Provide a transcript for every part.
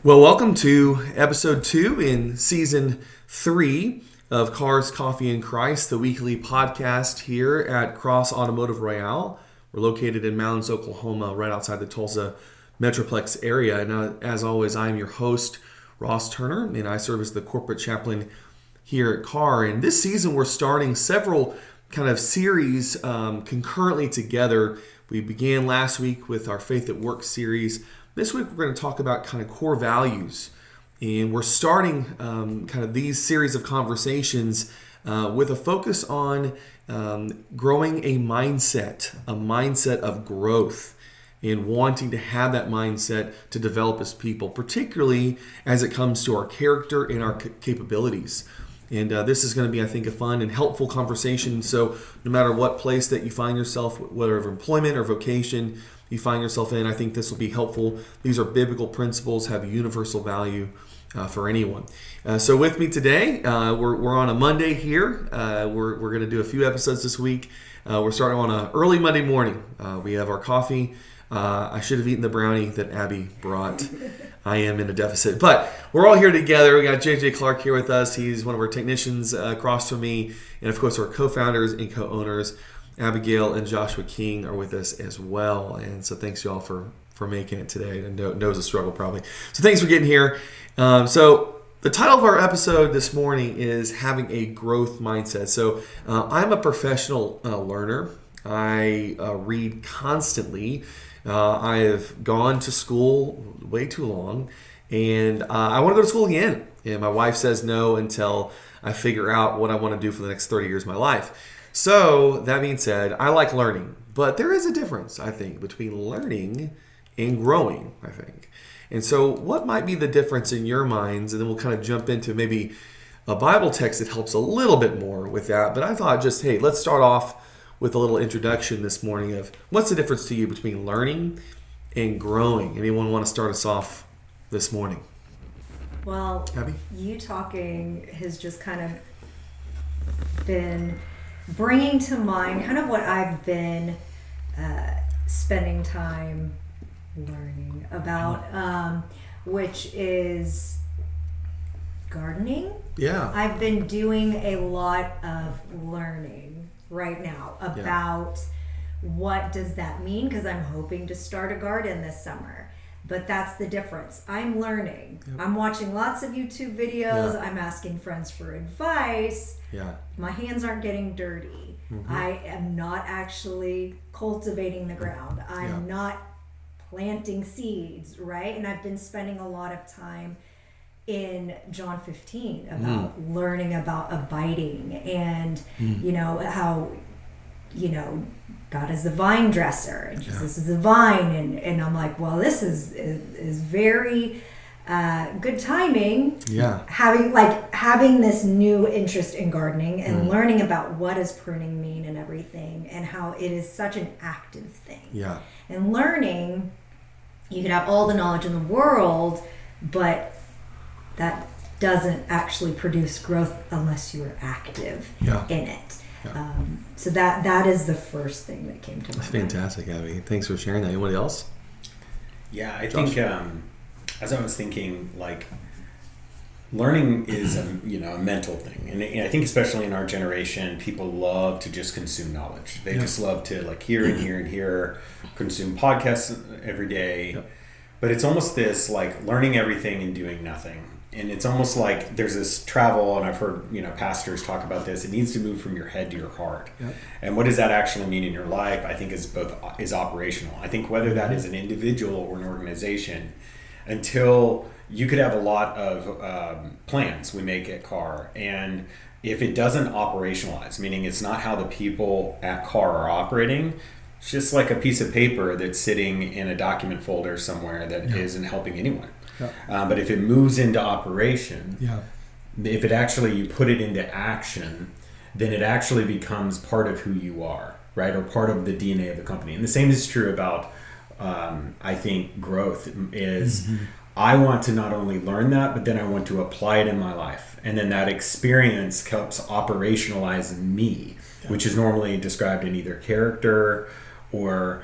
Well, welcome to episode 2 in season 3 of C.A.R.s, Coffee and Christ, the weekly podcast here at Automotive Royale. We're located in Mounds, Oklahoma, right outside the Tulsa Metroplex area. And as always, I'm your host, Ross Turner, and I serve as the corporate chaplain here at C.A.R. And this season, we're starting several kind of series concurrently together. We began last week with our Faith at Work series. This week, we're going to talk about kind of core values. And we're starting kind of these series of conversations with a focus on growing a mindset of growth, and wanting to have that mindset to develop as people, particularly as it comes to our character and our capabilities. And this is going to be, I think, a fun and helpful conversation. So no matter what place that you find yourself, whether of employment or vocation you find yourself in, I think this will be helpful. These are biblical principles, have universal value for anyone. So with me today, we're on a Monday here. We're going to do a few episodes this week. We're starting on an early Monday morning. We have our coffee. I should have eaten the brownie that Abby brought. I am in a deficit. But we're all here together. We got J.J. Clark here with us. He's one of our technicians across from me. And of course, our co-founders and co-owners, Abigail and Joshua King, are with us as well. And so thanks y'all for making it today. I know it was a struggle probably. So thanks for getting here. So the title of our episode this morning is Having a Growth Mindset. So I'm a professional learner. I read constantly. I have gone to school way too long, and I want to go to school again. And my wife says no until I figure out what I want to do for the next 30 years of my life. So that being said, I like learning, but there is a difference, I think, between learning and growing, I think. And so what might be the difference in your minds? And then we'll kind of jump into maybe a Bible text that helps a little bit more with that. But I thought just, hey, let's start off with a little introduction this morning of what's the difference to you between learning and growing? Anyone want to start us off this morning? Well, Abby? You talking has just kind of been bringing to mind kind of what I've been spending time learning about, which is gardening. Yeah. I've been doing a lot of learning right now about what does that mean, because I'm hoping to start a garden this summer. But that's the difference. I'm learning. Yep. I'm watching lots of YouTube videos. Yeah. I'm asking friends for advice. Yeah. My hands aren't getting dirty. Mm-hmm. I am not actually cultivating the ground. I'm not planting seeds, right? And I've been spending a lot of time in John 15 about learning about abiding and, you know, how, you know, God is the vine dresser and Jesus is the vine. And I'm like, well, this is very good timing. Yeah. Having this new interest in gardening and learning about what does pruning mean and everything, and how it is such an active thing. Yeah. And learning, you can have all the knowledge in the world, but that doesn't actually produce growth unless you are active in it. Yeah. So that is the first thing that came to mind. That's fantastic, Abby. Thanks for sharing that. Anybody else? Yeah, I think as I was thinking, like, learning is a mental thing, and I think especially in our generation, people love to just consume knowledge. They just love to like hear and hear and hear, consume podcasts every day. Yep. But it's almost this like learning everything and doing nothing. And it's almost like there's this travel, and I've heard pastors talk about this. It needs to move from your head to your heart. Yep. And what does that actually mean in your life? I think is operational. I think whether that is an individual or an organization, until you could have a lot of plans we make at C.A.R., and if it doesn't operationalize, meaning it's not how the people at C.A.R. are operating, it's just like a piece of paper that's sitting in a document folder somewhere that isn't helping anyone. Yeah. But if it moves into operation, if it actually, you put it into action, then it actually becomes part of who you are, right? Or part of the DNA of the company. And the same is true about, I think, growth is I want to not only learn that, but then I want to apply it in my life. And then that experience helps operationalize me, which is normally described in either character or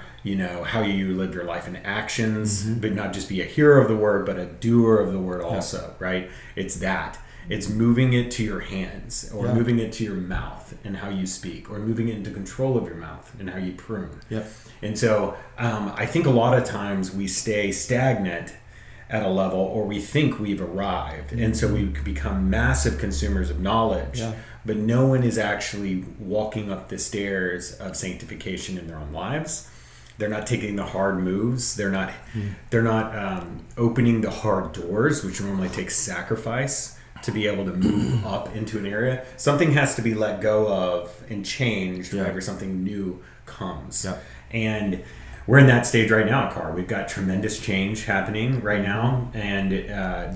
how you live your life in actions, but not just be a hearer of the word, but a doer of the word also, right? It's that. It's moving it to your hands, or moving it to your mouth and how you speak, or moving it into control of your mouth and how you prune. Yep. And so I think a lot of times we stay stagnant at a level, or we think we've arrived. And so we become massive consumers of knowledge, but no one is actually walking up the stairs of sanctification in their own lives. They're not taking the hard moves. They're not opening the hard doors, which normally takes sacrifice to be able to move up into an area. Something has to be let go of and changed whenever something new comes. Yeah. And we're in that stage right now at C.A.R. We've got tremendous change happening right now. And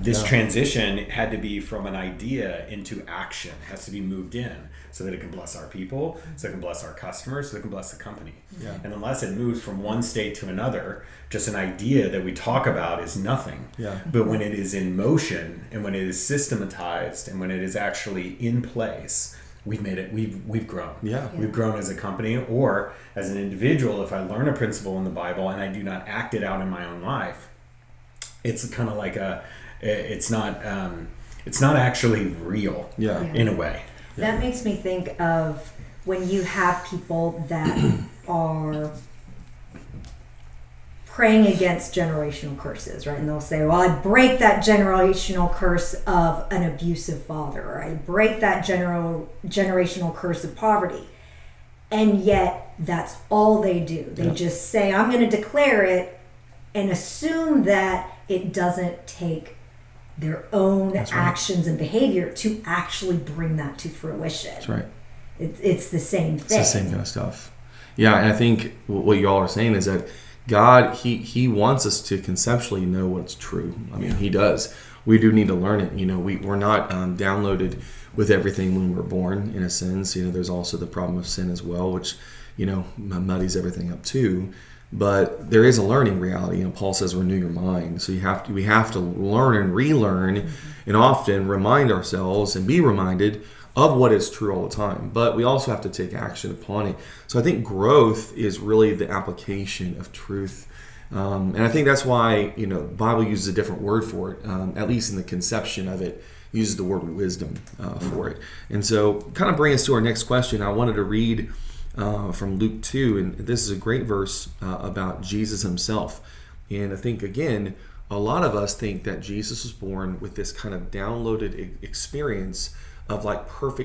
this transition had to be from an idea into action. It has to be moved in so that it can bless our people, so it can bless our customers, so it can bless the company. Yeah. And unless it moves from one state to another, just an idea that we talk about is nothing. Yeah. But when it is in motion, and when it is systematized, and when it is actually in place, we've made it. We've grown. Yeah. We've grown as a company, or as an individual. If I learn a principle in the Bible and I do not act it out in my own life, it's kind of like it's not actually real. Yeah. In a way. That makes me think of when you have people that are praying against generational curses, right? And they'll say, well, I break that generational curse of an abusive father, or I break that generational curse of poverty. And yet that's all they do. They just say, I'm going to declare it, and assume that it doesn't take their own actions and behavior to actually bring that to fruition. That's right. It's the same thing. It's the same kind of stuff. Yeah, and I think what y'all are saying is that God, he wants us to conceptually know what's true. I mean, he does. We do need to learn it. We're not downloaded with everything when we're born, in a sense. There's also the problem of sin as well, which, muddies everything up too. But there is a learning reality. Paul says, renew your mind. So we have to learn and relearn, and often remind ourselves and be reminded of what is true all the time. But we also have to take action upon it. So I think growth is really the application of truth. And I think that's why, the Bible uses a different word for it, at least in the conception of it, uses the word wisdom for it. And so kind of bring us to our next question. I wanted to read from Luke 2, and this is a great verse about Jesus himself. And I think, again, a lot of us think that Jesus was born with this kind of downloaded experience of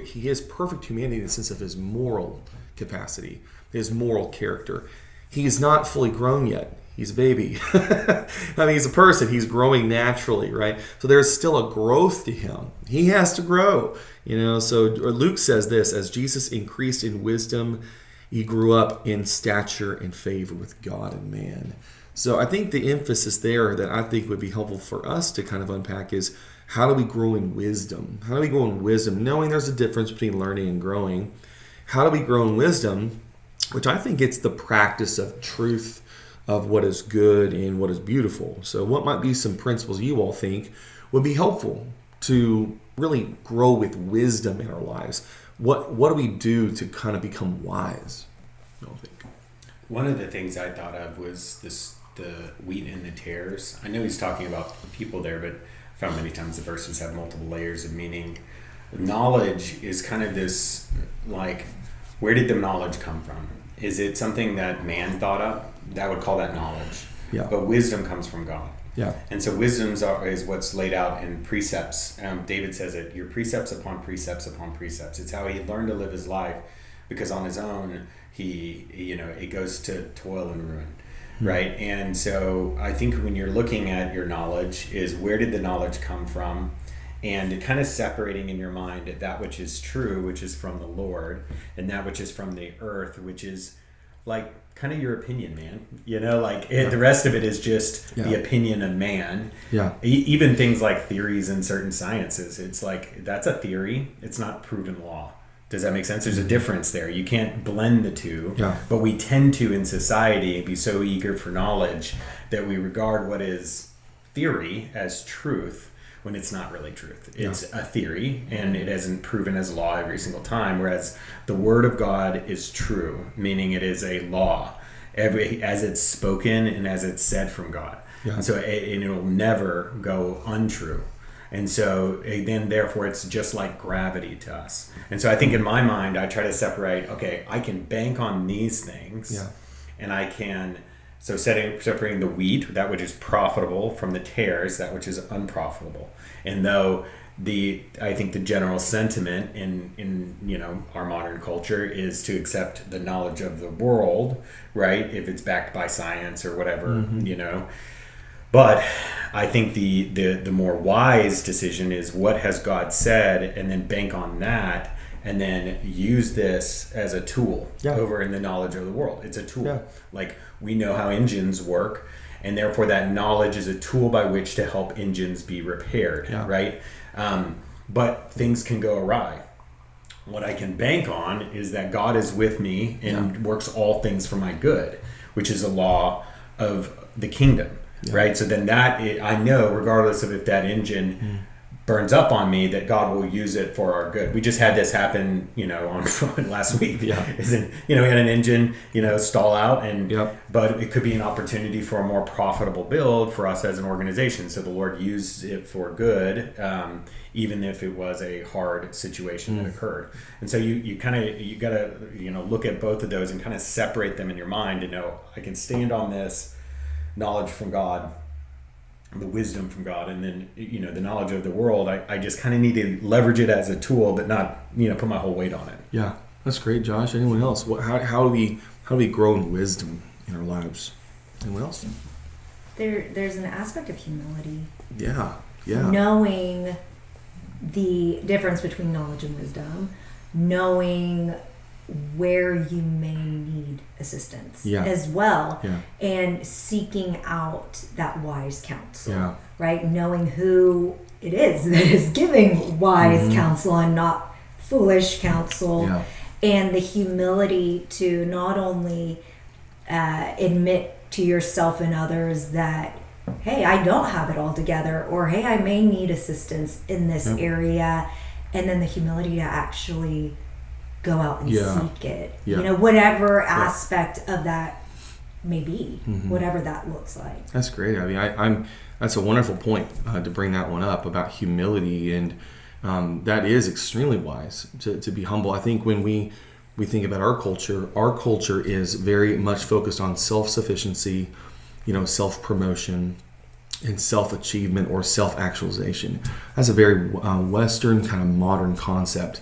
he is perfect humanity in the sense of his moral capacity, his moral character. He is not fully grown yet. He's a baby. I mean, he's a person. He's growing naturally, right? So there's still a growth to him. He has to grow, So Luke says this, as Jesus increased in wisdom, he grew up in stature and favor with God and man. So I think the emphasis there that I think would be helpful for us to kind of unpack is, how do we grow in wisdom? How do we grow in wisdom? Knowing there's a difference between learning and growing. How do we grow in wisdom? Which I think it's the practice of truth, of what is good and what is beautiful. So what might be some principles you all think would be helpful to really grow with wisdom in our lives? What do we do to kind of become wise? I don't think. One of the things I thought of was the wheat and the tares. I know he's talking about people there, but I found many times the verses have multiple layers of meaning. Knowledge is kind of this, where did the knowledge come from? Is it something that man thought up? That would call that knowledge. Yeah. But wisdom comes from God. Yeah. And so wisdom is what's laid out in precepts. David says it, your precepts upon precepts upon precepts. It's how he learned to live his life, because on his own, it goes to toil and ruin. Right. And so I think when you're looking at your knowledge, is where did the knowledge come from? And kind of separating in your mind that which is true, which is from the Lord, and that which is from the earth, which is kind of your opinion, man. The rest of it is just the opinion of man. Yeah. Even things like theories in certain sciences, it's that's a theory. It's not proven law. Does that make sense? There's a difference there. You can't blend the two. Yeah. But we tend to, in society, be so eager for knowledge that we regard what is theory as truth when it's not really truth. It's a theory, and it isn't proven as law every single time, whereas the Word of God is true, meaning it is a law. as it's spoken and as it's said from God. Yeah. And so and it'll never go untrue. And so then therefore it's just like gravity to us. And so I think in my mind I try to separate, okay, I can bank on these things. Yeah. And I can, so separating the wheat, that which is profitable, from the tares, that which is unprofitable. And though I think the general sentiment in our modern culture is to accept the knowledge of the world, right? If it's backed by science or whatever, But I think the more wise decision is, what has God said, and then bank on that, and then use this as a tool over in the knowledge of the world. It's a tool. Yeah. Like, we know how engines work, and therefore that knowledge is a tool by which to help engines be repaired, right? But things can go awry. What I can bank on is that God is with me and works all things for my good, which is a law of the kingdom, right? So then I know, regardless of if that engine burns up on me, that God will use it for our good. We just had this happen, on last week. We had an engine, stall out, but it could be an opportunity for a more profitable build for us as an organization. So the Lord used it for good, even if it was a hard situation that occurred. And so you gotta look at both of those and kind of separate them in your mind to know, I can stand on this knowledge from God, the wisdom from God, and then the knowledge of the world. I just kind of need to leverage it as a tool, but not put my whole weight on it. Yeah, that's great, Josh. Anyone else? How do we grow in wisdom in our lives? Anyone else? There's an aspect of humility. Yeah. Knowing the difference between knowledge and wisdom, knowing where you may need assistance as well, and seeking out that wise counsel, right? Knowing who it is that is giving wise counsel and not foolish counsel, and the humility to not only admit to yourself and others that, hey, I don't have it all together, or hey, I may need assistance in this area, and then the humility to actually go out and seek it. Whatever aspect of that may be, whatever that looks like. That's great. I mean, that's a wonderful point to bring that one up about humility, and that is extremely wise to be humble. I think when we think about our culture is very much focused on self-sufficiency, self-promotion, and self-achievement or self-actualization. That's a very Western kind of modern concept.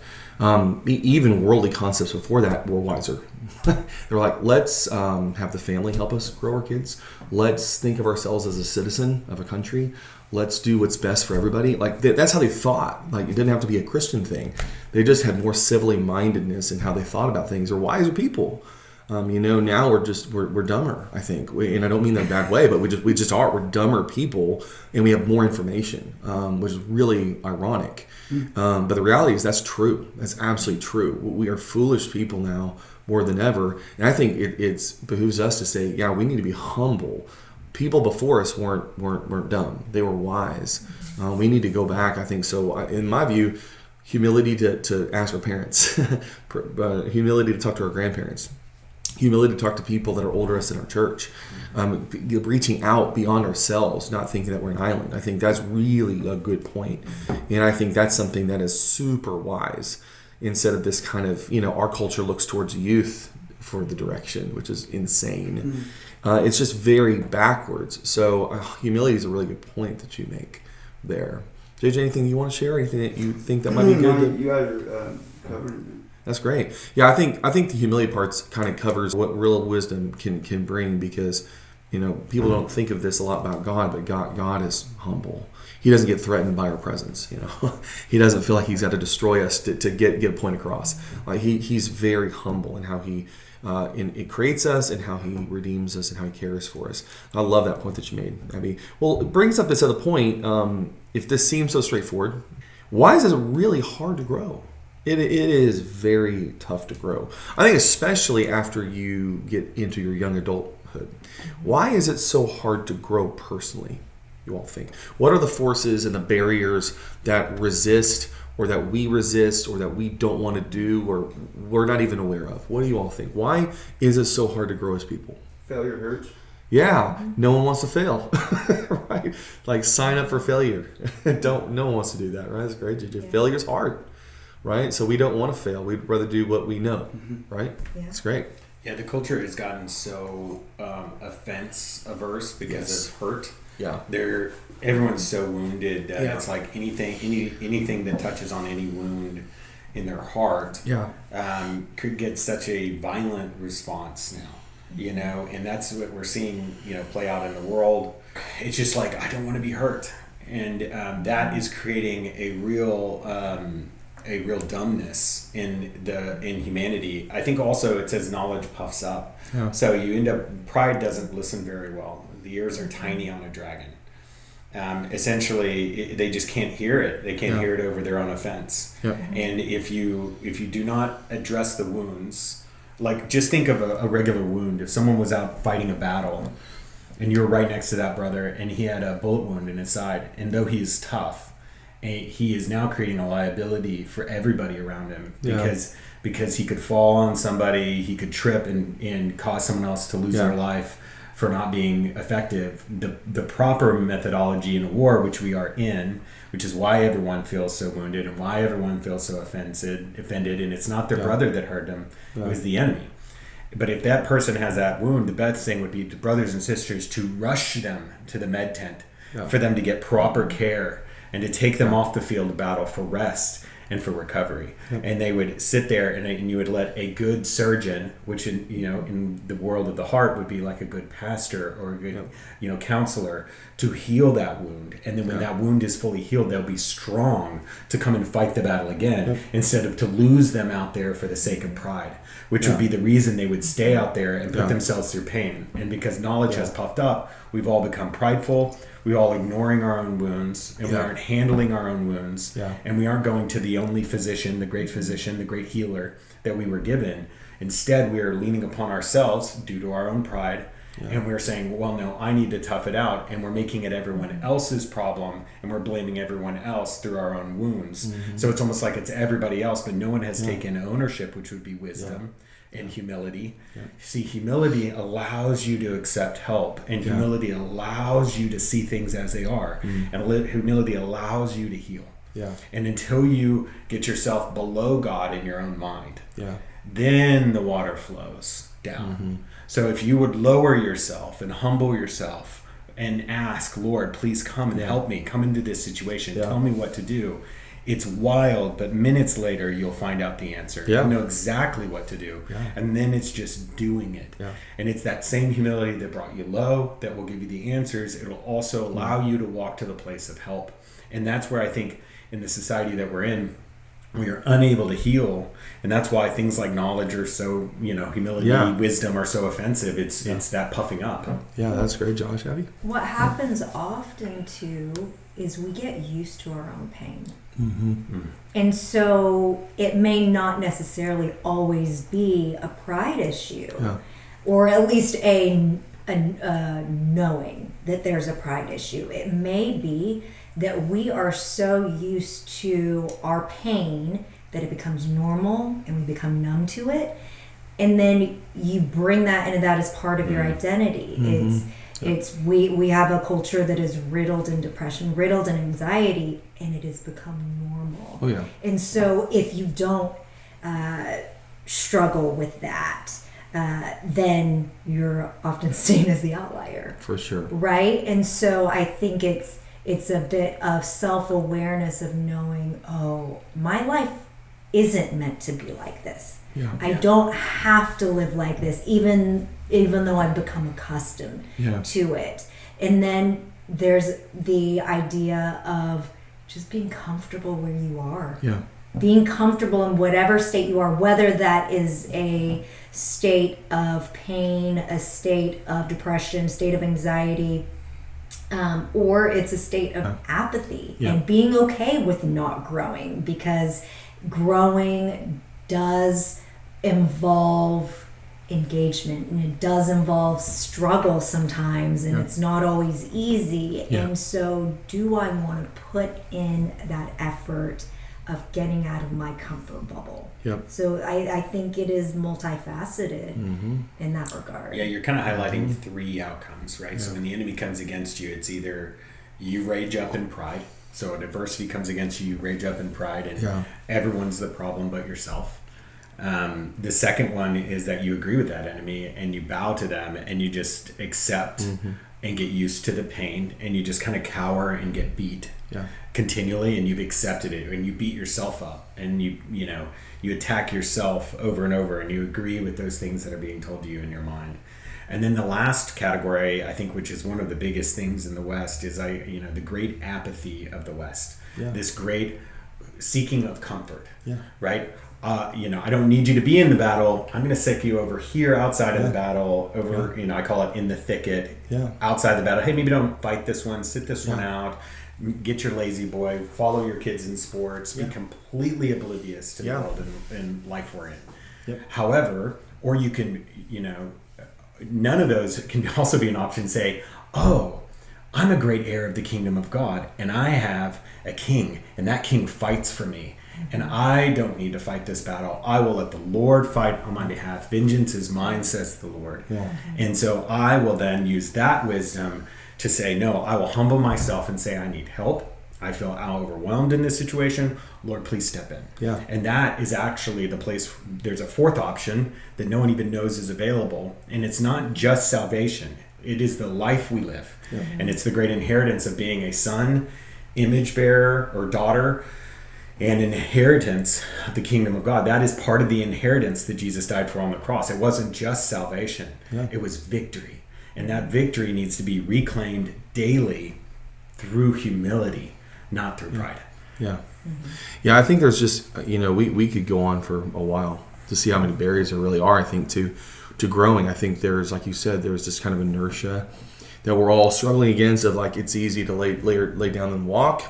Even worldly concepts before that were wiser. They're like, let's have the family help us grow our kids. Let's think of ourselves as a citizen of a country. Let's do what's best for everybody. Like, that's how they thought. Like, it didn't have to be a Christian thing. They just had more civilly mindedness in how they thought about things. They're wiser people. Now we're dumber, I think. And I don't mean that in a bad way, but we just are. We're dumber people, and we have more information, which is really ironic. But the reality is that's true. That's absolutely true. We are foolish people now more than ever. And I think it behooves us to say, we need to be humble. People before us weren't dumb. They were wise. We need to go back, I think. So in my view, humility to ask our parents, humility to talk to our grandparents, humility to talk to people that are older us in our church, reaching out beyond ourselves, not thinking that we're an island. I think that's really a good point. And I think that's something that is super wise, instead of this kind of, our culture looks towards youth for the direction, which is insane. It's just very backwards. So humility is a really good point that you make there. JJ, anything you want to share? Anything that you think that might be good? You guys are covered. That's great. Yeah, I think the humility parts kind of covers what real wisdom can bring, because people don't think of this a lot about God, but God is humble. He doesn't get threatened by our presence. He doesn't feel like he's got to destroy us to get a point across. Like he's very humble in how he it creates us, and how he redeems us, and how he cares for us. I love that point that you made, Abby. Well, it brings up this other point. If this seems so straightforward, why is it really hard to grow? It is very tough to grow. I think especially after you get into your young adulthood. Why is it so hard to grow personally, you all think? What are the forces and the barriers that resist, or that we resist, or that we don't want to do, or we're not even aware of? What do you all think? Why is it so hard to grow as people? Failure hurts. Yeah, no one wants to fail, right? Like sign up for failure. No one wants to do that, right? That's great. Failure's hard, right? So we don't want to fail. We'd rather do what we know, right? Yeah. It's great. Yeah, the culture has gotten so offense averse because of hurt. Yeah. Everyone's so wounded that it's like anything that touches on any wound in their heart could get such a violent response now. And that's what we're seeing, play out in the world. It's just like, I don't want to be hurt. And that is creating a real dumbness in humanity. I think also it says knowledge puffs up. Yeah. So you end up, pride doesn't listen very well. The ears are tiny on a dragon. Essentially, they just can't hear it. They can't hear it over their own offense. Yeah. And if you do not address the wounds, like just think of a regular wound. If someone was out fighting a battle and you were right next to that brother and he had a bullet wound in his side, and though he is tough, he is now creating a liability for everybody around him because he could fall on somebody, he could trip and cause someone else to lose their life for not being effective. The proper methodology in a war, which we are in, which is why everyone feels so wounded and why everyone feels so offended, and it's not their brother that hurt them, it was the enemy. But if that person has that wound, the best thing would be to brothers and sisters to rush them to the med tent for them to get proper care and to take them off the field of battle for rest and for recovery. And they would sit there and you would let a good surgeon, which in the world of the heart would be like a good pastor or a good counselor, to heal that wound. And then when that wound is fully healed, they'll be strong to come and fight the battle again instead of to lose them out there for the sake of pride, which would be the reason they would stay out there and put themselves through pain. And because knowledge has puffed up, we've all become prideful. We're all ignoring our own wounds, and we aren't handling our own wounds, and we aren't going to the only physician, the great healer that we were given. Instead, we are leaning upon ourselves due to our own pride, and we're saying, well, no, I need to tough it out, and we're making it everyone else's problem, and we're blaming everyone else through our own wounds. Mm-hmm. So it's almost like it's everybody else, but no one has taken ownership, which would be wisdom. And humility. See, humility allows you to accept help, and humility allows you to see things as they are, and humility allows you to heal. And until you get yourself below God in your own mind, then the water flows down. So if you would lower yourself and humble yourself and ask, Lord, please come and help me, come into this situation, tell me what to do. It's wild, but minutes later, you'll find out the answer. You know exactly what to do. And then it's just doing it. And it's that same humility that brought you low that will give you the answers. It'll also allow you to walk to the place of help. And that's where I think in the society that we're in, we are unable to heal. And that's why things like knowledge are so, humility, wisdom are so offensive. It's that puffing up. Yeah, that's great, Josh. Abby? What happens often, too, is we get used to our own pain. And so it may not necessarily always be a pride issue, or at least a knowing that there's a pride issue. It may be that we are so used to our pain that it becomes normal and we become numb to it, and then you bring that into that as part of your identity. We have a culture that is riddled in depression, riddled in anxiety, and it has become normal. And so if you don't struggle with that, then you're often seen as the outlier. For sure. Right? And so I think it's a bit of self-awareness of knowing, oh, my life isn't meant to be like this. I don't have to live like this, even though I've become accustomed to it. And then there's the idea of just being comfortable where you are. Being comfortable in whatever state you are, whether that is a state of pain, a state of depression, state of anxiety, or it's a state of apathy, and being okay with not growing, because growing does involve engagement, and it does involve struggle sometimes, and it's not always easy. And so do I want to put in that effort of getting out of my comfort bubble? So I think it is multifaceted in that regard. Yeah, you're kind of highlighting three outcomes, right? So when the enemy comes against you, it's either you rage up in pride. So when adversity comes against you, you rage up in pride, and everyone's the problem but yourself. The second one is that you agree with that enemy and you bow to them and you just accept and get used to the pain, and you just kind of cower and get beat continually, and you've accepted it, and you beat yourself up, and you attack yourself over and over, and you agree with those things that are being told to you in your mind. And then the last category, I think, which is one of the biggest things in the West, is the great apathy of the West. This great seeking of comfort, right? I don't need you to be in the battle. I'm going to sick you over here outside of the battle, over, I call it in the thicket, outside the battle. Hey, maybe don't fight this one, sit this one out, get your lazy boy, follow your kids in sports, be completely oblivious to the world and life we're in. However, or you can, none of those can also be an option. Say, oh, I'm a great heir of the kingdom of God, and I have a king, and that king fights for me. And I don't need to fight this battle. I will let the Lord fight on my behalf. Vengeance is mine, says the Lord. And so I will then use that wisdom to say, no, I will humble myself and say, I need help. I feel overwhelmed in this situation. Lord, please step in. And that is actually the place. There's a fourth option that no one even knows is available. And it's not just salvation. It is the life we live. And it's the great inheritance of being a son, image bearer, or daughter, and inheritance of the kingdom of God. That is part of the inheritance that Jesus died for on the cross. It wasn't just salvation. It was victory. And that victory needs to be reclaimed daily through humility, not through pride. I think there's just, we could go on for a while to see how many barriers there really are, I think, to growing. I think there's, like you said, there's this kind of inertia that we're all struggling against of, like, it's easy to lay down and walk,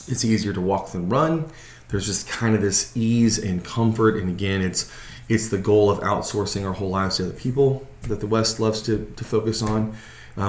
It's easier to walk than run. There's just kind of this ease and comfort. And again, it's the goal of outsourcing our whole lives to other people that the West loves to focus on,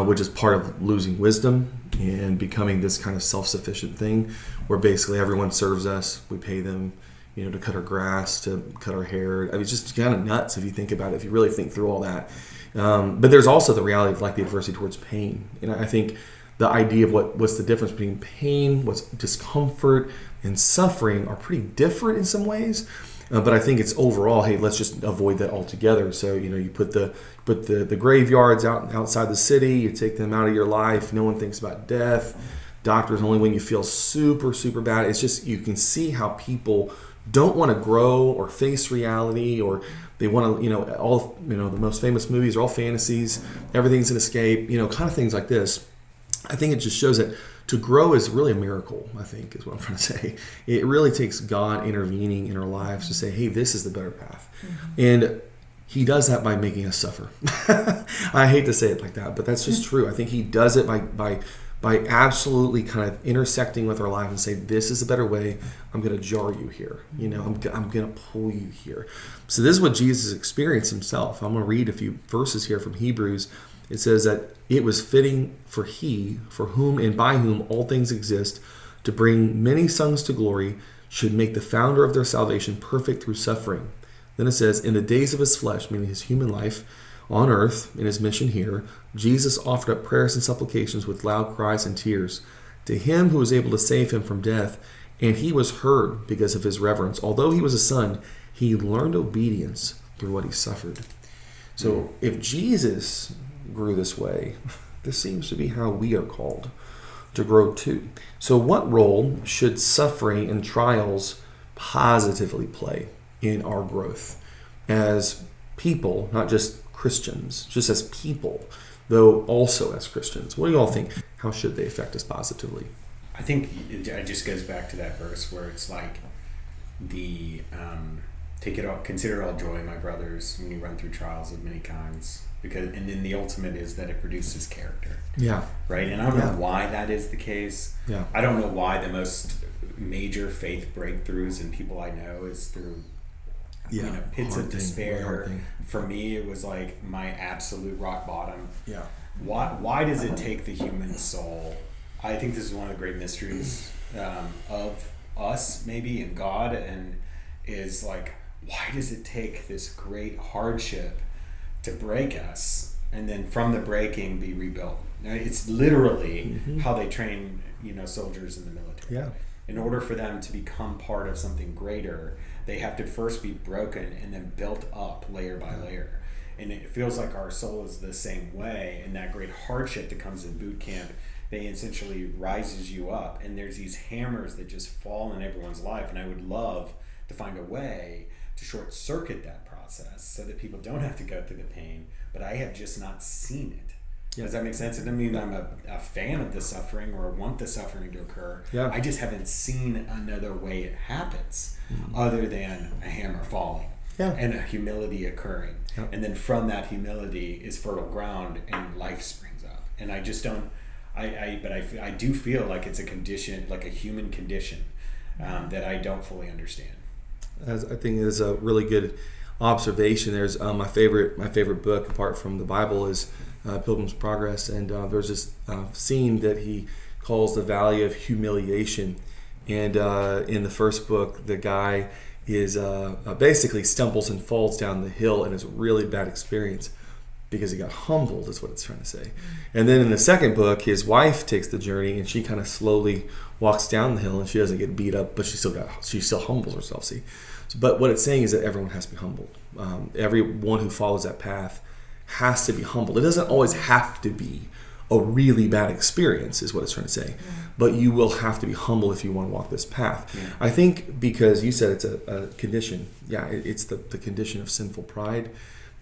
which is part of losing wisdom and becoming this kind of self-sufficient thing where basically everyone serves us. We pay them, to cut our grass, to cut our hair. I mean, it's just kind of nuts if you think about it, if you really think through all that. But there's also the reality of, like, the adversity towards pain. And I think the idea of what's the difference between pain, what's discomfort, and suffering are pretty different in some ways. But I think it's overall, hey, let's just avoid that altogether. So, you put the graveyards outside the city, you take them out of your life. No one thinks about death. Doctors only when you feel super, super bad. It's just, you can see how people don't want to grow or face reality, or they want to, all, the most famous movies are all fantasies. Everything's an escape, kind of things like this. I think it just shows that to grow is really a miracle, I think, is what I'm trying to say. It really takes God intervening in our lives to say, hey, this is the better path. And he does that by making us suffer. I hate to say it like that, but that's just true. I think he does it by absolutely kind of intersecting with our life and say, this is a better way. I'm going to jar you here. I'm going to pull you here. So this is what Jesus experienced himself. I'm going to read a few verses here from Hebrews. It says that it was fitting for he, for whom and by whom all things exist, to bring many sons to glory, should make the founder of their salvation perfect through suffering. Then it says, in the days of his flesh, meaning his human life on earth, in his mission here, Jesus offered up prayers and supplications with loud cries and tears to him who was able to save him from death, and he was heard because of his reverence. Although he was a son, he learned obedience through what he suffered. So if Jesus grew this way, this seems to be how we are called to grow too. So what role should suffering and trials positively play in our growth as people, not just Christians, just as people, though also as Christians? What do you all think? How should they affect us positively? I think it just goes back to that verse where it's like the consider it all joy, my brothers, when you run through trials of many kinds, and then the ultimate is that it produces character. Right. And I don't know why that is the case. I don't know why the most major faith breakthroughs in people I know is through pits of despair. For me, it was like my absolute rock bottom. Why does it take the human soul? I think this is one of the great mysteries of us, maybe, and God, and is like, why does it take this great hardship to break us, and then from the breaking be rebuilt. Now, it's literally how they train, soldiers in the military. Yeah. In order for them to become part of something greater, they have to first be broken and then built up layer by layer. And it feels like our soul is the same way, and that great hardship that comes in boot camp, they essentially rises you up, and there's these hammers that just fall in everyone's life. And I would love to find a way to short circuit that process so that people don't have to go through the pain, but I have just not seen it. Does that make sense? It doesn't mean I'm a fan of the suffering or want the suffering to occur. Yeah. I just haven't seen another way it happens other than a hammer falling and a humility occurring. Yeah. And then from that humility is fertile ground and life springs up. And I just don't, I do feel like it's a condition, like a human condition that I don't fully understand. I think it is a really good observation. There's my favorite book apart from the Bible is Pilgrim's Progress, and there's this scene that he calls the Valley of Humiliation. And in the first book, the guy is basically stumbles and falls down the hill, and it's a really bad experience because he got humbled, is what it's trying to say. And then in the second book, his wife takes the journey, and she kind of slowly walks down the hill, and she doesn't get beat up, but she still humbles herself. See, but what it's saying is that everyone has to be humbled. Everyone who follows that path has to be humbled. It doesn't always have to be a really bad experience, is what it's trying to say. But you will have to be humble if you want to walk this path. I think because you said it's a condition. Yeah, it's the condition of sinful pride.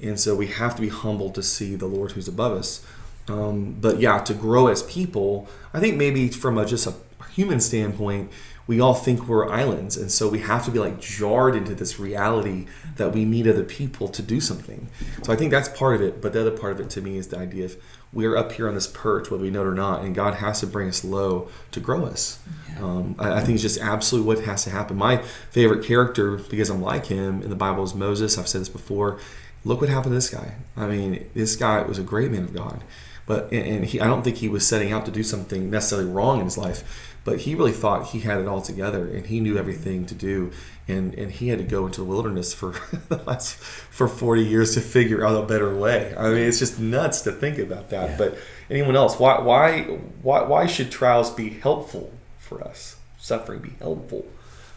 And so we have to be humble to see the Lord who's above us. But yeah, to grow as people, I think maybe from just a human standpoint, we all think we're islands. And so we have to be like jarred into this reality that we need other people to do something. So I think that's part of it. But the other part of it to me is the idea of we're up here on this perch, whether we know it or not, and God has to bring us low to grow us. I think it's just absolutely what has to happen. My favorite character, because I'm like him in the Bible, is Moses. I've said this before. Look what happened to this guy. I mean, this guy was a great man of God. I don't think he was setting out to do something necessarily wrong in his life, but he really thought he had it all together and he knew everything to do. And he had to go into the wilderness for 40 years to figure out a better way. I mean, it's just nuts to think about that. Yeah. But anyone else, why should trials be helpful for us? Suffering be helpful?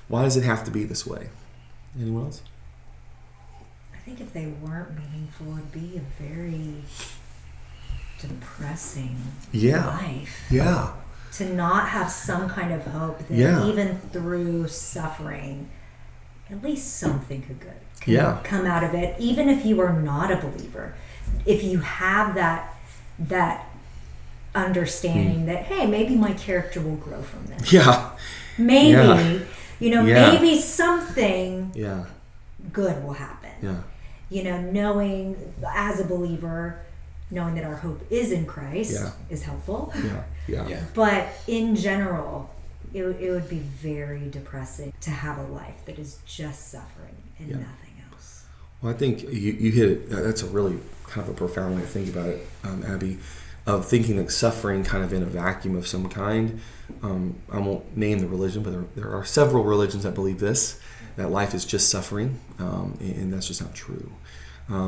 Why does it have to be this way? Anyone else? I think if they weren't meaningful, it'd be a very depressing life. Yeah. To not have some kind of hope that even through suffering, at least something can come out of it. Even if you are not a believer, if you have that understanding that, hey, maybe my character will grow from this. Yeah. Maybe, maybe something good will happen. Yeah. Knowing as a believer, knowing that our hope is in Christ is helpful. Yeah. But in general, it would be very depressing to have a life that is just suffering and nothing else. Well, I think you hit it. That's a really kind of a profound way to think about it, Abby, of thinking that suffering kind of in a vacuum of some kind. I won't name the religion, but there are several religions that believe this, that life is just suffering, and that's just not true.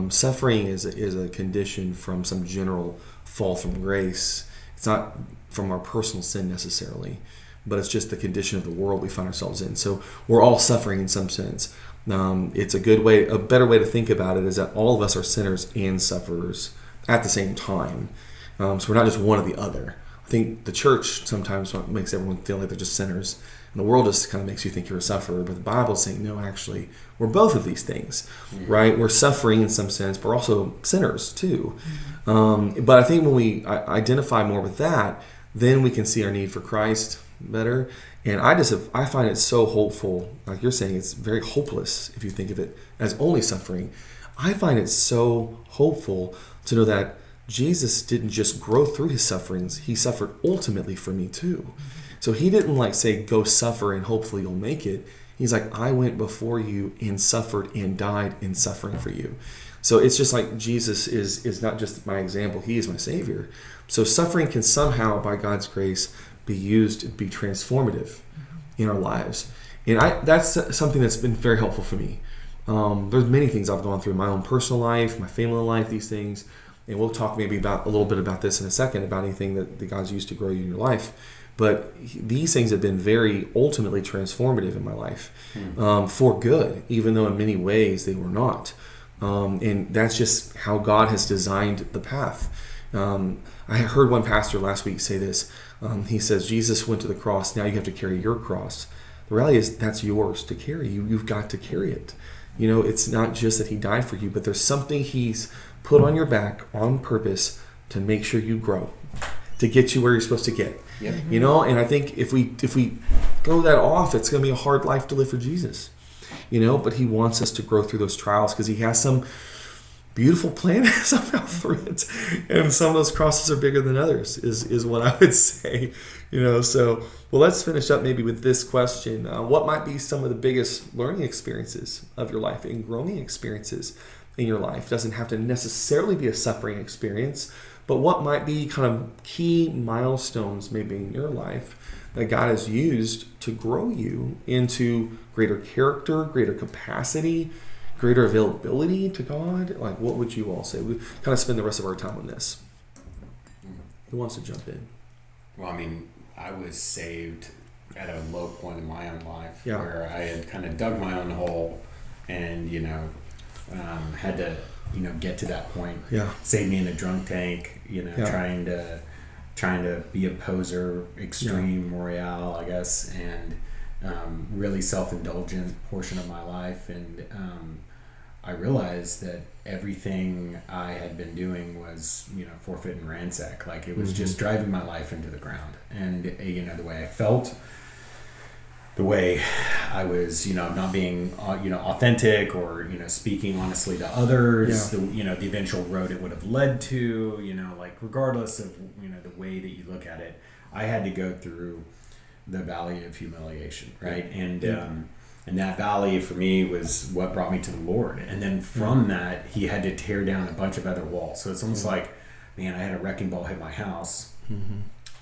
Suffering is a condition from some general fall from grace. It's not from our personal sin necessarily, but it's just the condition of the world we find ourselves in. So we're all suffering in some sense. It's a better way to think about it is that all of us are sinners and sufferers at the same time. So we're not just one or the other. I think the church sometimes makes everyone feel like they're just sinners. And the world just kind of makes you think you're a sufferer. But the Bible is saying, no, actually, we're both of these things, right? We're suffering in some sense, but we're also sinners too. But I think when we identify more with that, then we can see our need for Christ better. And I find it so hopeful. Like you're saying, it's very hopeless if you think of it as only suffering. I find it so hopeful to know that Jesus didn't just grow through his sufferings. He suffered ultimately for me too. So he didn't say, go suffer and hopefully you'll make it. He's like, I went before you and suffered and died in suffering for you. So it's just like Jesus is not just my example. He is my Savior. So suffering can somehow, by God's grace, be used to be transformative in our lives. And that's something that's been very helpful for me. There's many things I've gone through in my own personal life, my family life, these things. And we'll talk maybe about a little bit about this in a second, about anything that God's used to grow you in your life. But these things have been very ultimately transformative in my life, for good, even though in many ways they were not. And that's just how God has designed the path. I heard one pastor last week say this. He says, Jesus went to the cross, now you have to carry your cross. The reality is that's yours to carry. You've got to carry it. It's not just that he died for you, but there's something he's put on your back on purpose to make sure you grow, to get you where you're supposed to get. Yep. And I think if we throw that off, it's going to be a hard life to live for Jesus. But he wants us to grow through those trials because he has some beautiful plan somehow through it. And some of those crosses are bigger than others is what I would say. So let's finish up maybe with this question. What might be some of the biggest learning experiences of your life and growing experiences in your life? Doesn't have to necessarily be a suffering experience, but what might be kind of key milestones maybe in your life that God has used to grow you into greater character, greater capacity, greater availability to God? Like, what would you all say? We kind of spend the rest of our time on this. Who wants to jump in? Well, I was saved at a low point in my own life where I had kind of dug my own hole and, had to, get to that point. Yeah. Save me in a drunk tank, trying to be a poser, extreme Royale, I guess, and really self-indulgent portion of my life. And I realized that everything I had been doing was, forfeit and ransack. Like it was just driving my life into the ground. And, the way I felt, the way I was, not being, authentic or, speaking honestly to others, the eventual road it would have led to, regardless of, the way that you look at it, I had to go through the valley of humiliation, right? And that valley for me was what brought me to the Lord. And then from that, he had to tear down a bunch of other walls. So it's almost like, man, I had a wrecking ball hit my house.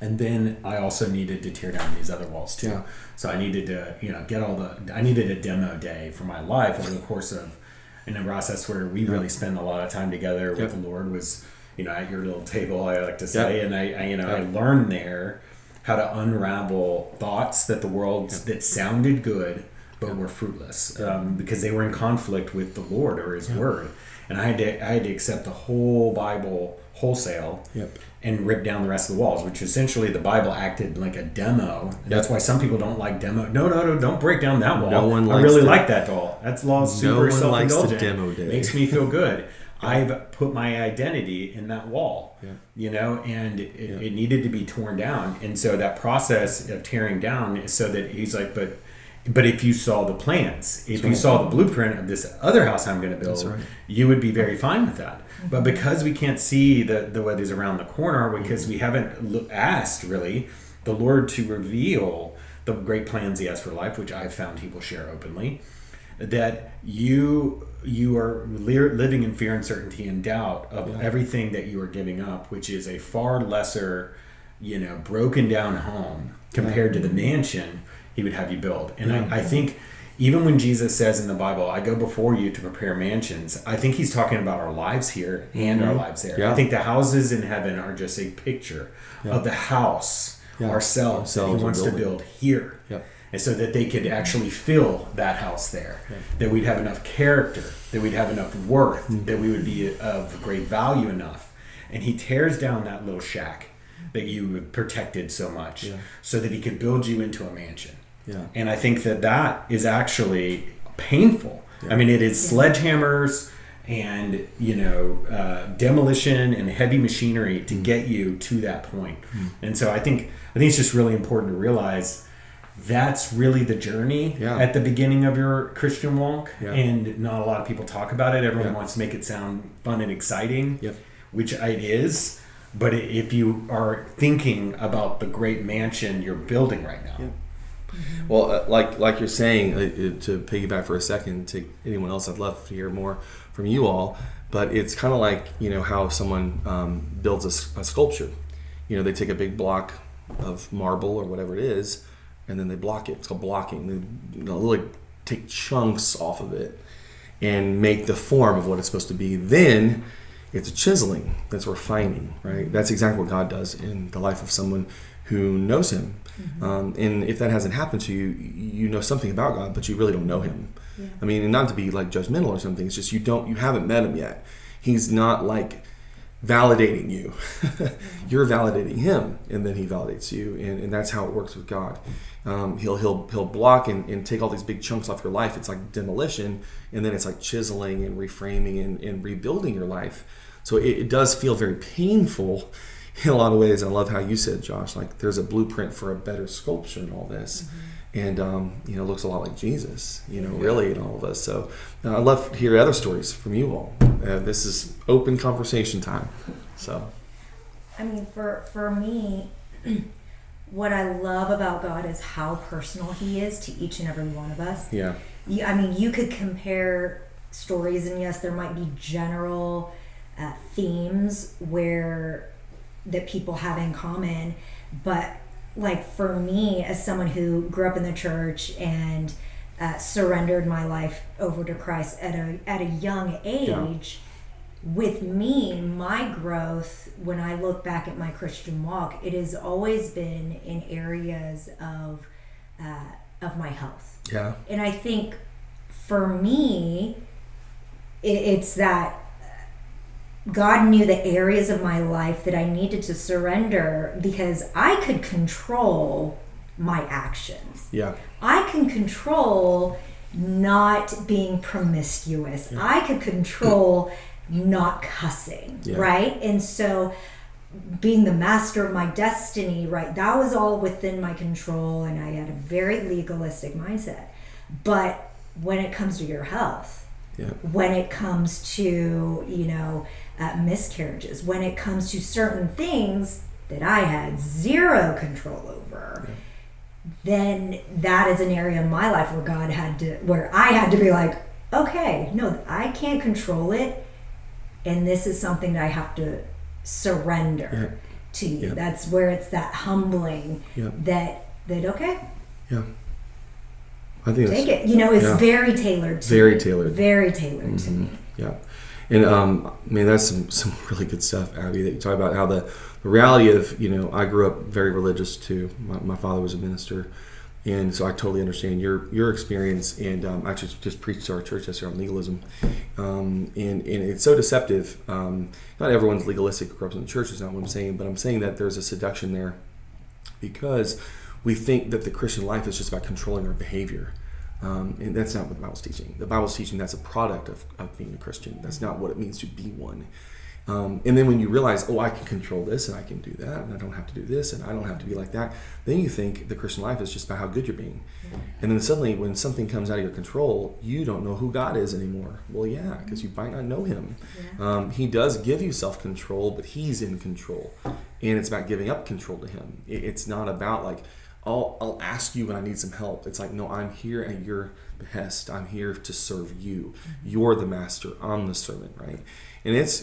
And then I also needed to tear down these other walls too. So I needed to, I needed a demo day for my life over the course of, in a process where we really spend a lot of time together with the Lord was, at your little table, I like to say. And I learned there how to unravel thoughts that the world, that sounded good, but were fruitless because they were in conflict with the Lord or his word. And I had to accept the whole Bible wholesale and rip down the rest of the walls, which essentially the Bible acted like a demo. That's why some people don't like demo. No, don't break down that wall. No one I really like that wall. That's super self-indulgent. Demo day. Makes me feel good. I've put my identity in that wall, and it needed to be torn down. And so that process of tearing down is so that he's like, but if you saw the plans, if you saw the blueprint of this other house I'm going to build, you would be very fine with that. But because we can't see the what is around the corner, because we haven't asked really the Lord to reveal the great plans he has for life, which I've found he will share openly, that you are living in fear, uncertainty, and doubt of everything that you are giving up, which is a far lesser, broken down home compared to the mansion he would have you build. And I think even when Jesus says in the Bible, I go before you to prepare mansions, I think he's talking about our lives here and our lives there. I think the houses in heaven are just a picture of the house, ourselves that he wants to build here. And so that they could actually fill that house there, that we'd have enough character, that we'd have enough worth, that we would be of great value enough. And he tears down that little shack that you protected so much so that he could build you into a mansion. And I think that is actually painful. It is sledgehammers and demolition and heavy machinery to get you to that point. And so I think it's just really important to realize that's really the journey at the beginning of your Christian walk. And not a lot of people talk about it. Everyone wants to make it sound fun and exciting, which it is. But if you are thinking about the great mansion you're building right now. Well, like you're saying, to piggyback for a second to anyone else, I'd love to hear more from you all. But it's kind of like how someone builds a sculpture. They take a big block of marble or whatever it is, and then they block it. It's called blocking. They really take chunks off of it, and make the form of what it's supposed to be. Then it's a chiseling, that's refining, right? That's exactly what God does in the life of someone who knows him. And if that hasn't happened to you, you know something about God, but you really don't know him. Yeah. I mean, and not to be like judgmental or something, it's just you haven't met him yet. He's not like validating you. You're validating him, and then he validates you, and that's how it works with God. He'll block and take all these big chunks off your life. It's like demolition, and then it's like chiseling and reframing and rebuilding your life. So it does feel very painful in a lot of ways. I love how you said, Josh, like there's a blueprint for a better sculpture in all this. And, it looks a lot like Jesus, really in all of us. So I'd love to hear other stories from you all. This is open conversation time. So, I mean, for me, what I love about God is how personal he is to each and every one of us. Yeah. You could compare stories, and yes, there might be general themes that people have in common, but like for me, as someone who grew up in the church and surrendered my life over to Christ at a young age, with me, my growth, when I look back at my Christian walk, it has always been in areas of my health. Yeah. And I think for me, it's that God knew the areas of my life that I needed to surrender, because I could control my actions. Yeah. I can control not being promiscuous. Yeah. I could control not cussing, right? And so being the master of my destiny, right, that was all within my control, and I had a very legalistic mindset. But when it comes to your health, when it comes to, miscarriages, when it comes to certain things that I had zero control over, then that is an area in my life where I had to be like, okay, no, I can't control it, and this is something that I have to surrender to you. That's where it's that humbling that okay. Yeah. I think take it. It's very tailored to me. Very tailored to me. Yeah. And that's some really good stuff, Abby, that you talk about how the reality of, I grew up very religious too. My father was a minister. And so I totally understand your experience. And I just preached to our church yesterday on legalism. And it's so deceptive. Not everyone's legalistic who grew up in the church is not what I'm saying, but I'm saying that there's a seduction there because we think that the Christian life is just about controlling our behavior. And that's not what the Bible's teaching. The Bible's teaching that's a product of being a Christian. That's not what it means to be one. And then when you realize, I can control this and I can do that and I don't have to do this and I don't have to be like that, then you think the Christian life is just about how good you're being. And then suddenly when something comes out of your control, you don't know who God is anymore. Well, yeah, because you might not know him. He does give you self-control, but he's in control. And it's about giving up control to him. It's not about like, I'll ask you when I need some help. It's like, no, I'm here at your behest. I'm here to serve you. You're the master. I'm the servant, right? And it's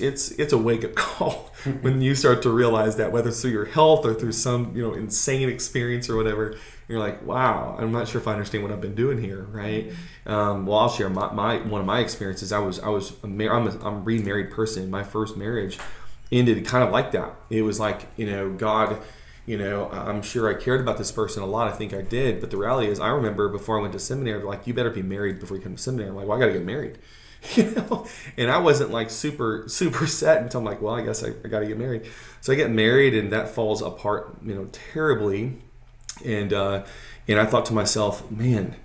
a wake-up call when you start to realize that, whether it's through your health or through some insane experience or whatever, you're like, wow, I'm not sure if I understand what I've been doing here, right? Well, I'll share my one of my experiences. I'm a remarried person. My first marriage ended kind of like that. It was like, God, I'm sure I cared about this person a lot. I think I did. But the reality is, I remember before I went to seminary, they're like, you better be married before you come to seminary. I'm like, well, I got to get married. And I wasn't like super set until I'm like, well, I guess I got to get married. So I get married, and that falls apart, terribly. And I thought to myself, man,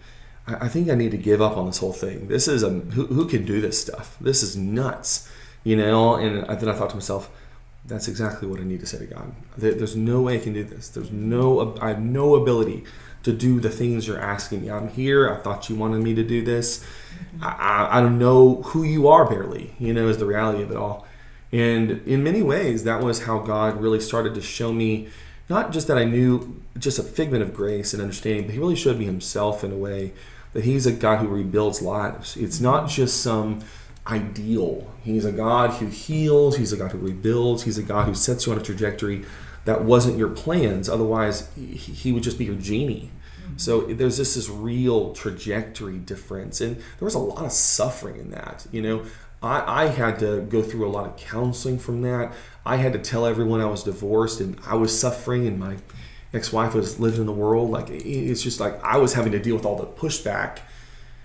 I think I need to give up on this whole thing. This is who can do this stuff? This is nuts, And then I thought to myself, that's exactly what I need to say to God. There's no way I can do this. I have no ability to do the things you're asking me. I'm here. I thought you wanted me to do this. I don't know who you are barely, is the reality of it all. And in many ways, that was how God really started to show me, not just that I knew just a figment of grace and understanding, but he really showed me himself in a way that he's a God who rebuilds lives. It's not just some ideal. He's a God who heals. He's a God who rebuilds. He's a God who sets you on a trajectory that wasn't your plans. Otherwise, he would just be your genie. So there's this real trajectory difference. And there was a lot of suffering in that. I had to go through a lot of counseling from that. I had to tell everyone I was divorced and I was suffering and my ex-wife was living in the world. Like, it's just like I was having to deal with all the pushback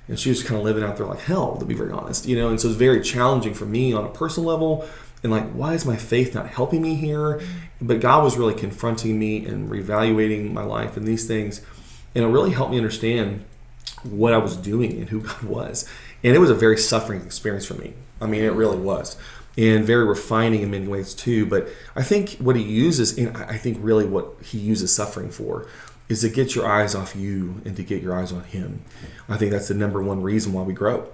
and she was kind of living out there like hell, to be very honest. And so it's very challenging for me on a personal level. And like, why is my faith not helping me here? But God was really confronting me and reevaluating my life and these things. And it really helped me understand what I was doing and who God was. And it was a very suffering experience for me. I mean, it really was. And very refining in many ways too. But I think what he uses, and I think really what he uses suffering for, is to get your eyes off you and to get your eyes on him. I think that's the number one reason why we grow.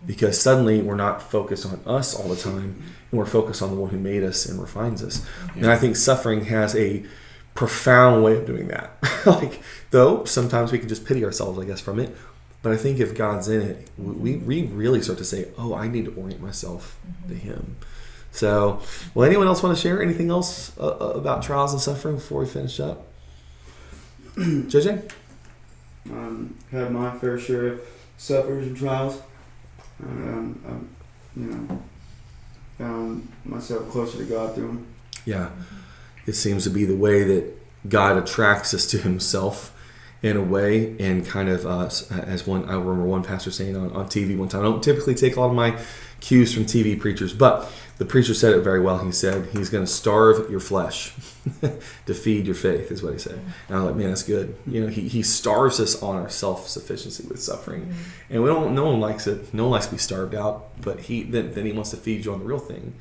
Because suddenly we're not focused on us all the time, and we're focused on the one who made us and refines us. Yeah. And I think suffering has a profound way of doing that. Like, though sometimes we can just pity ourselves, I guess, from it. But I think if God's in it, we really start to say, oh, I need to orient myself to him. So, well, anyone else want to share anything else about trials and suffering before we finish up? JJ? Had my fair share of sufferings and trials. Found myself closer to God through them. Yeah. It seems to be the way that God attracts us to himself in a way, and kind of as one, I remember one pastor saying on TV one time, I don't typically take a lot of my cues from TV preachers, but the preacher said it very well. He said, he's going to starve your flesh to feed your faith, is what he said. And I was like, man, that's good. He starves us on our self-sufficiency with suffering. And no one likes it. No one likes to be starved out, but then he wants to feed you on the real thing.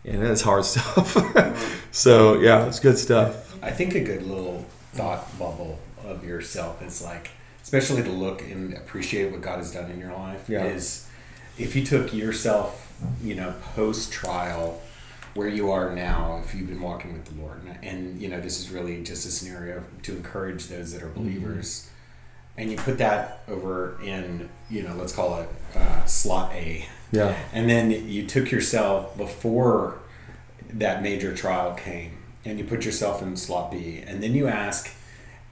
And that's hard stuff. So, yeah, it's good stuff. I think a good little thought bubble of yourself is like, especially to look and appreciate what God has done in your life, is if you took yourself, post-trial, where you are now, if you've been walking with the Lord, and this is really just a scenario to encourage those that are believers, and you put that over in, let's call it slot A. Yeah. And then you took yourself before that major trial came, and you put yourself in slot B, and then you ask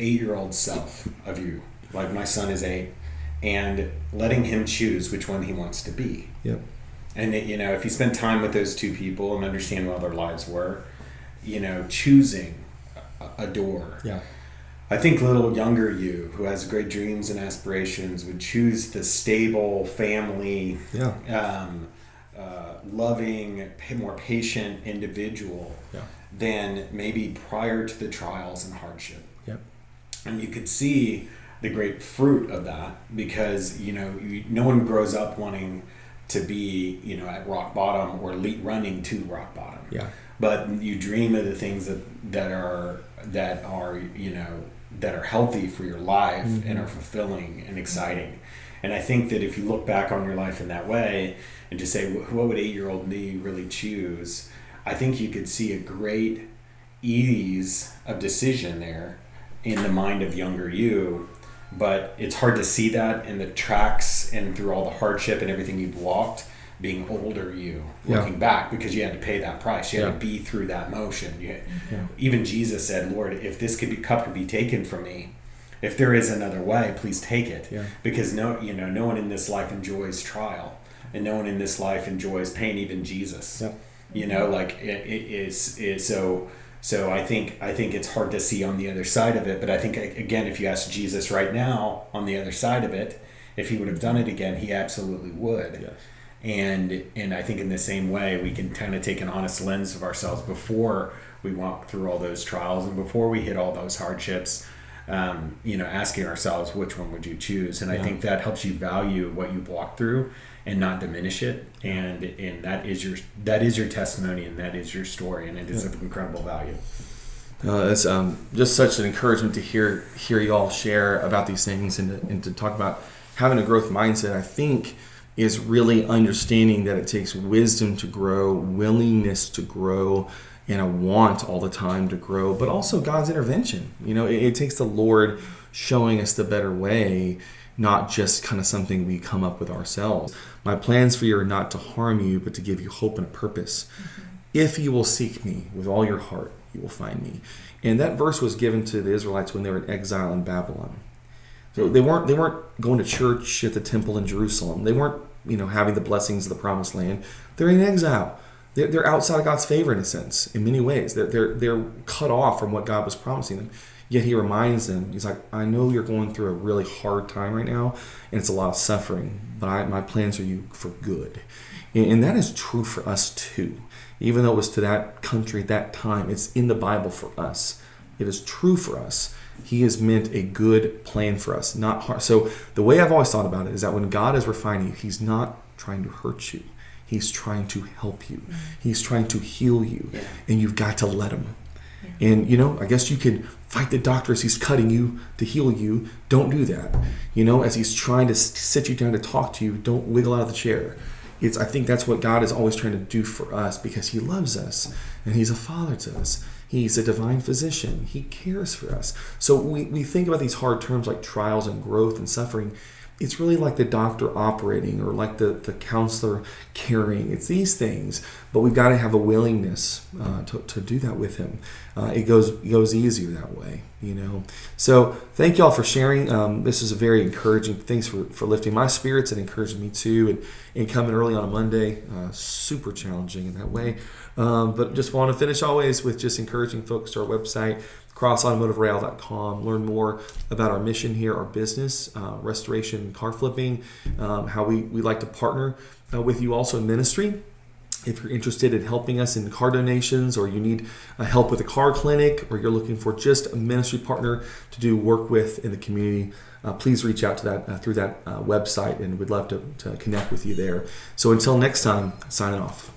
8-year-old self of you, like my son is 8, and letting him choose which one he wants to be. Yep. And if you spend time with those two people and understand what their lives were, choosing a door. Yeah. I think little younger you, who has great dreams and aspirations, would choose the stable family, loving, more patient individual than maybe prior to the trials and hardship. Yep. And you could see the great fruit of that, because no one grows up wanting to be at rock bottom or running to rock bottom. Yeah. But you dream of the things that are healthy for your life and are fulfilling and exciting. And I think that if you look back on your life in that way and just say, what would 8-year-old me really choose? I think you could see a great ease of decision there in the mind of younger you. But it's hard to see that in the tracks and through all the hardship and everything you've walked, being older you, looking back, because you had to pay that price. You had to be through that motion. Even Jesus said, Lord, if this cup could be taken from me, if there is another way, please take it. Yeah. Because no one in this life enjoys trial, and no one in this life enjoys pain, even Jesus. Yeah. So I think it's hard to see on the other side of it, but I think, again, if you ask Jesus right now on the other side of it, if he would have done it again, he absolutely would. Yes. And I think in the same way, we can kind of take an honest lens of ourselves before we walk through all those trials and before we hit all those hardships, asking ourselves, which one would you choose? And I think that helps you value what you've walked through and not diminish it, and that is your testimony, and that is your story, and it is of incredible value. It's just such an encouragement to hear you all share about these things, and to talk about having a growth mindset. I think is really understanding that it takes wisdom to grow, willingness to grow, and a want all the time to grow, but also God's intervention. It takes the Lord showing us the better way, not just kind of something we come up with ourselves. My plans for you are not to harm you, but to give you hope and a purpose. If you will seek me with all your heart, you will find me. And that verse was given to the Israelites when they were in exile in Babylon. So they weren't going to church at the temple in Jerusalem. They weren't, having the blessings of the promised land. They're in exile. They're outside of God's favor in a sense, in many ways. They're cut off from what God was promising them. Yet he reminds them, he's like, I know you're going through a really hard time right now, and it's a lot of suffering, but my plans are you for good. And that is true for us too. Even though it was to that country at that time, it's in the Bible for us. It is true for us. He has meant a good plan for us, not hard. So the way I've always thought about it is that when God is refining you, he's not trying to hurt you. He's trying to help you. He's trying to heal you. And you've got to let him. And, I guess you can fight the doctor as he's cutting you to heal you. Don't do that. As he's trying to sit you down to talk to you, don't wiggle out of the chair. I think that's what God is always trying to do for us because he loves us and he's a father to us. He's a divine physician. He cares for us. So we think about these hard terms like trials and growth and suffering. It's really like the doctor operating or like the counselor caring. It's these things, but we've got to have a willingness to do that with him. It goes easier that way, So thank y'all for sharing. This is a very encouraging. Thanks for lifting my spirits and encouraging me too. And coming early on a Monday, super challenging in that way. But just want to finish always with just encouraging folks to our website, crossautomotiveroyale.com. Learn more about our mission here, our business, restoration, car flipping, how we like to partner with you also in ministry. If you're interested in helping us in car donations or you need help with a car clinic or you're looking for just a ministry partner to do work with in the community, please reach out to that through that website, and we'd love to connect with you there. So until next time, signing off.